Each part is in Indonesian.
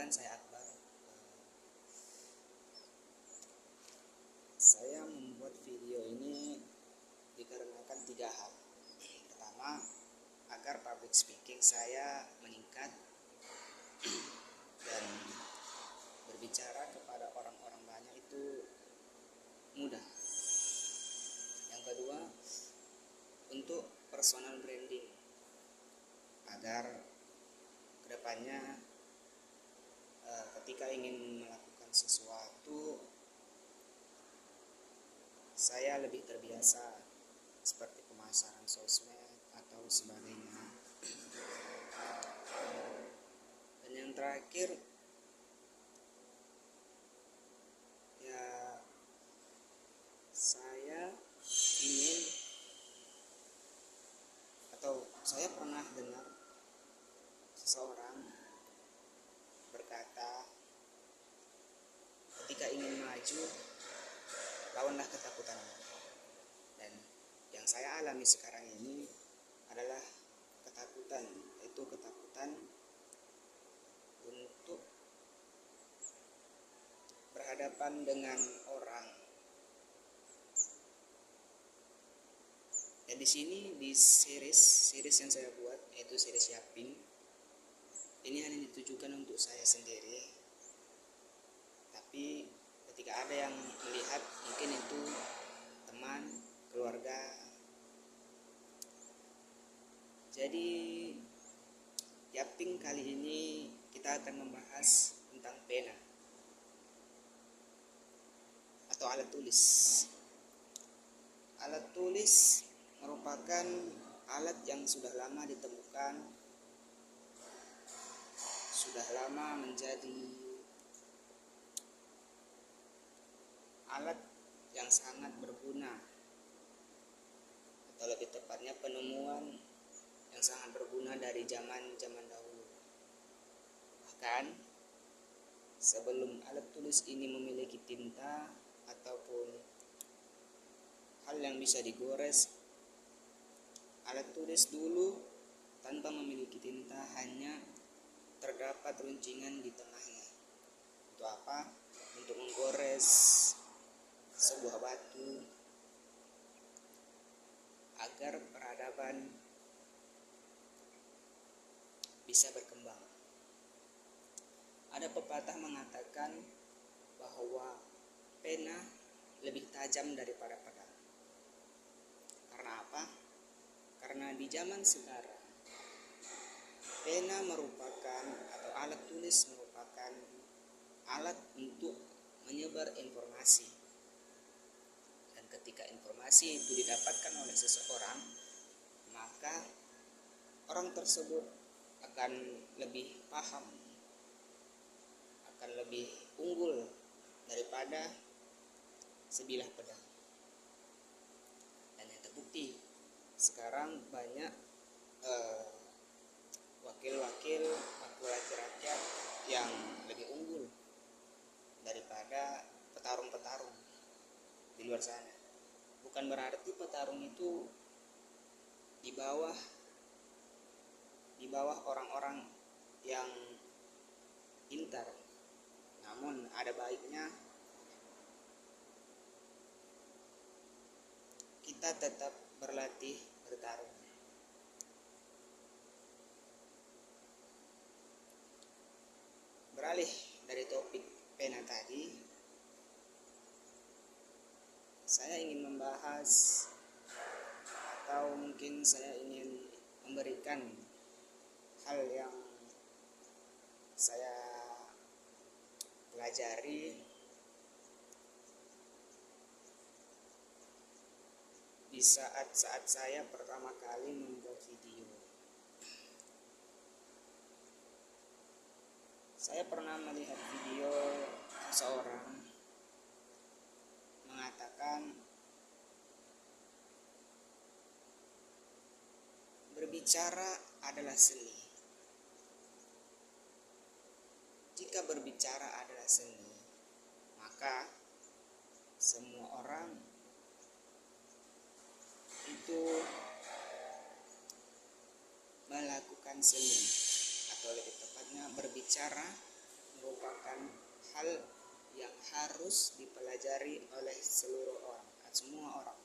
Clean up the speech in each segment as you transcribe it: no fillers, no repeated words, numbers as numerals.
Perkenalkan, saya Akbar. Saya membuat video ini dikarenakan 3 hal. Pertama, agar public speaking saya meningkat dan berbicara kepada orang-orang banyak itu mudah. Yang kedua, untuk personal branding, agar kedepannya ketika ingin melakukan sesuatu saya lebih terbiasa, seperti pemasaran sosmed atau sebagainya. Dan yang terakhir, ya, saya ingin atau saya pernah dengar seseorang berkata, ketika ingin maju, lawanlah ketakutanmu. Dan yang saya alami sekarang ini adalah ketakutan, yaitu ketakutan untuk berhadapan dengan orang. Dan di sini di series yang saya buat, yaitu series Yaping, ini hanya ditujukan untuk saya sendiri. Tapi ketika ada yang melihat, mungkin itu teman, keluarga. Jadi Yaping kali ini kita akan membahas tentang pena atau alat tulis. Alat tulis merupakan alat yang sudah lama ditemukan, sudah lama menjadi alat yang sangat berguna, atau lebih tepatnya penemuan yang sangat berguna dari zaman dahulu. Bahkan sebelum alat tulis ini memiliki tinta ataupun hal yang bisa digores, alat tulis dulu tanpa memiliki tinta hanya terdapat runcingan di tengahnya. Untuk apa? Untuk menggores sebuah batu agar peradaban bisa berkembang. Ada pepatah mengatakan bahwa pena lebih tajam daripada pedang. Karena apa? Karena di zaman sekarang pena merupakan atau alat tulis merupakan alat untuk menyebar informasi. Dan ketika informasi itu didapatkan oleh seseorang, maka orang tersebut akan lebih paham, akan lebih unggul daripada sebilah pedang. Dan yang terbukti sekarang banyak wakil-wakil rakyat yang lebih unggul daripada petarung-petarung di luar sana. Bukan berarti petarung itu di bawah orang-orang yang pintar. Namun ada baiknya kita tetap berlatih bertarung. Beralih dari topik pena tadi, saya ingin membahas atau mungkin saya ingin memberikan hal yang saya pelajari di saat saya pertama kali membuat video. Saya pernah melihat video seseorang mengatakan berbicara adalah seni. Jika berbicara adalah seni, maka semua orang itu melakukan seni, atau lebih tepatnya berbicara merupakan hal yang harus dipelajari oleh seluruh orang, semua orang.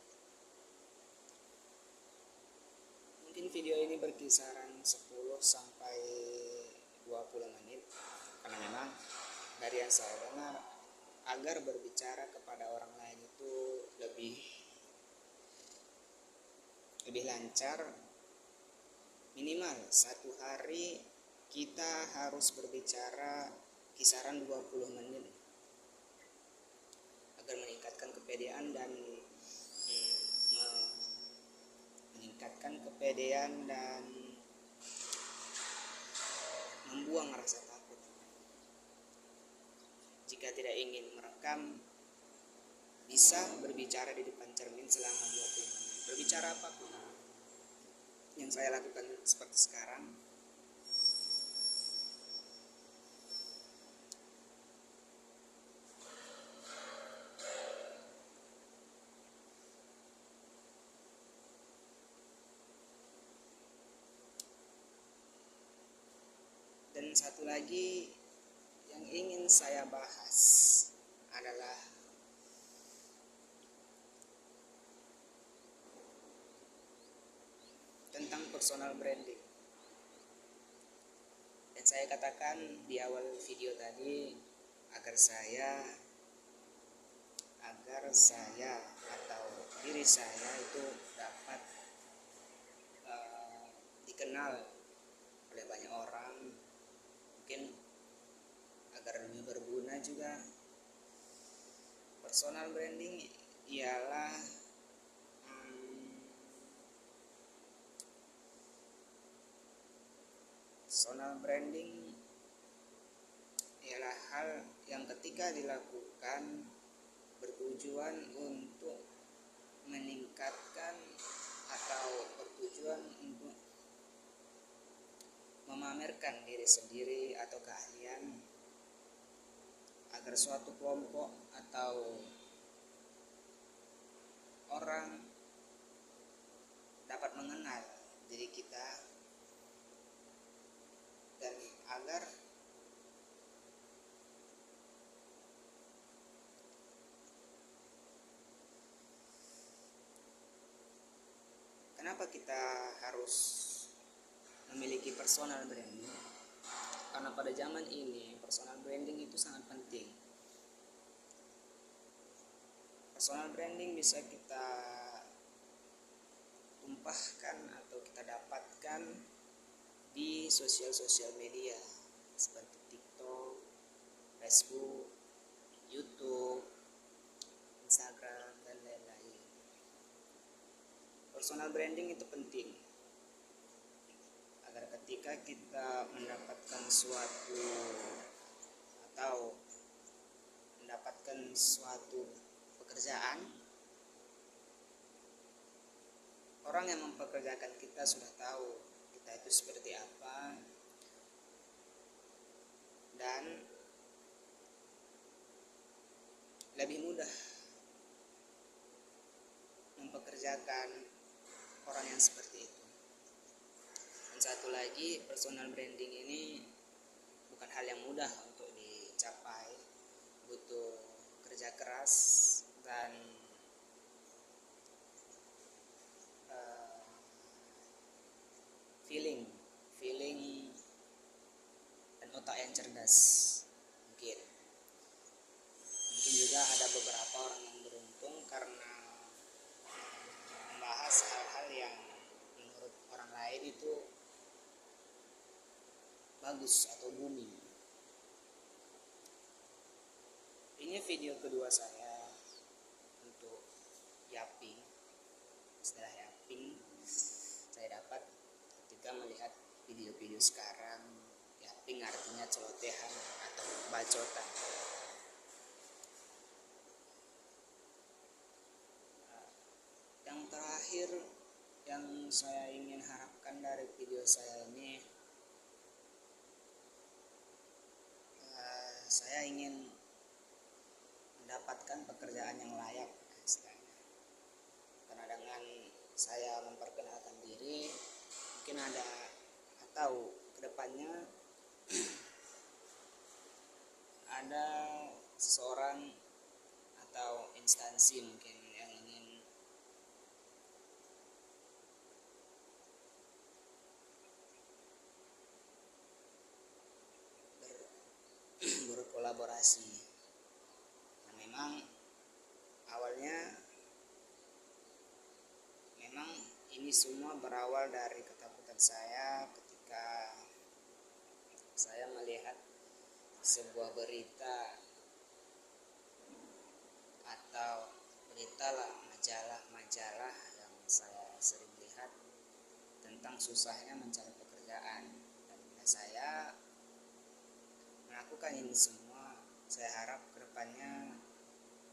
Mungkin video ini berkisaran 10 sampai 20 menit karena memang dari yang saya dengar, agar berbicara kepada orang lain itu lebih lancar, minimal satu hari kita harus berbicara kisaran 20 menit agar meningkatkan kepedean dan membuang rasa takut. Jika tidak ingin merekam, bisa berbicara di depan cermin selama 20 menit. Berbicara apapun yang saya lakukan seperti sekarang. Dan satu lagi yang ingin saya bahas adalah tentang personal branding. Dan saya katakan di awal video tadi agar saya atau diri saya itu dapat dikenal oleh banyak orang, mungkin agar lebih berguna juga. Personal branding ialah hal yang ketika dilakukan bertujuan untuk meningkatkan atau bertujuan untuk memamerkan diri sendiri atau keahlian agar suatu kelompok atau orang dapat mengenal diri kita, dan agar kenapa kita harus memiliki personal branding? Karena pada zaman ini personal branding itu sangat penting. Personal branding bisa kita tumpahkan atau kita dapatkan di sosial media seperti TikTok, Facebook, YouTube, Instagram, dan lain-lain. Personal branding itu penting agar ketika kita mendapatkan suatu pekerjaan, orang yang mempekerjakan kita sudah tahu kita itu seperti apa, dan lebih mudah mempekerjakan orang yang seperti itu. Dan satu lagi, personal branding ini bukan hal yang mudah untuk dicapai, butuh kerja keras dan feeling dan otak yang cerdas. Mungkin juga ada beberapa orang yang beruntung karena membahas hal-hal yang menurut orang lain itu bagus atau booming. Ini video kedua saya untuk yapping. Setelah yapping, saya dapat ketika melihat video-video sekarang. Yapping artinya celotehan atau bacotan. Yang terakhir yang saya ingin harapkan dari video saya ini, saya ingin mendapatkan pekerjaan yang layak istilahnya. Karena dengan saya memperkenalkan diri, mungkin ada atau kedepannya ada seseorang atau instansi mungkin yang ingin berkolaborasi. Nah, memang awalnya ini semua berawal dari ketakutan saya ketika saya melihat sebuah berita atau majalah yang saya sering lihat tentang susahnya mencari pekerjaan. Dan bila saya melakukan ini semua, saya harap kedepannya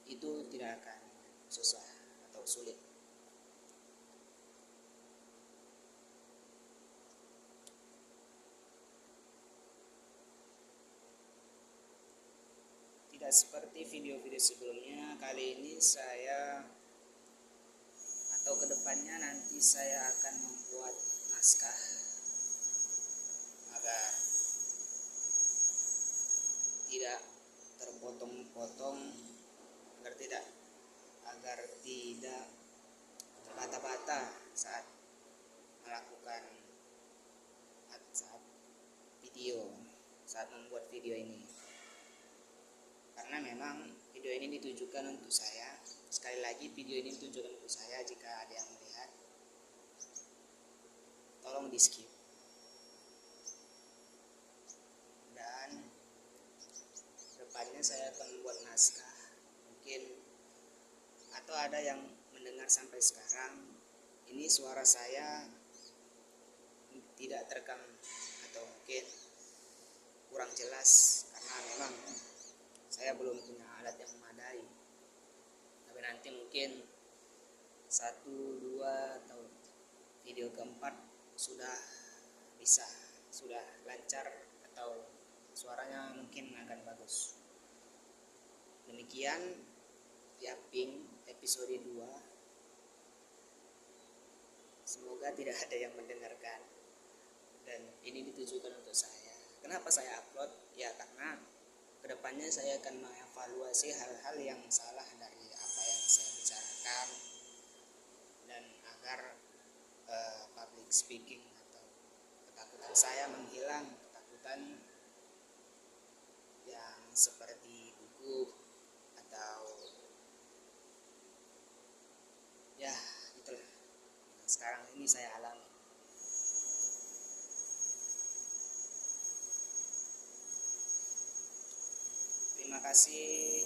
itu tidak akan susah atau sulit. Tidak seperti video-video sebelumnya, kali ini saya atau kedepannya nanti saya akan membuat naskah agar tidak terpotong-potong, agar tidak terbata-bata saat melakukan saat membuat video ini. Karena memang video ini ditujukan untuk saya. Sekali lagi, video ini ditujukan untuk saya. Jika ada yang melihat, tolong di skip. Dan depannya saya akan membuat naskah mungkin, atau ada yang mendengar sampai sekarang ini suara saya tidak terekam atau mungkin kurang jelas karena memang saya belum punya alat yang memadai. Tapi nanti mungkin 1, 2 atau video keempat sudah lancar atau suaranya mungkin akan bagus. Demikian Yaping episode 2. Semoga tidak ada yang mendengarkan. Dan ini ditujukan untuk saya. Kenapa saya upload? Ya karena kedepannya saya akan mengevaluasi hal-hal yang salah dari apa yang saya bicarakan, dan agar public speaking atau ketakutan saya menghilang, ketakutan yang seperti gugup atau ya itulah sekarang ini saya alami. Terima kasih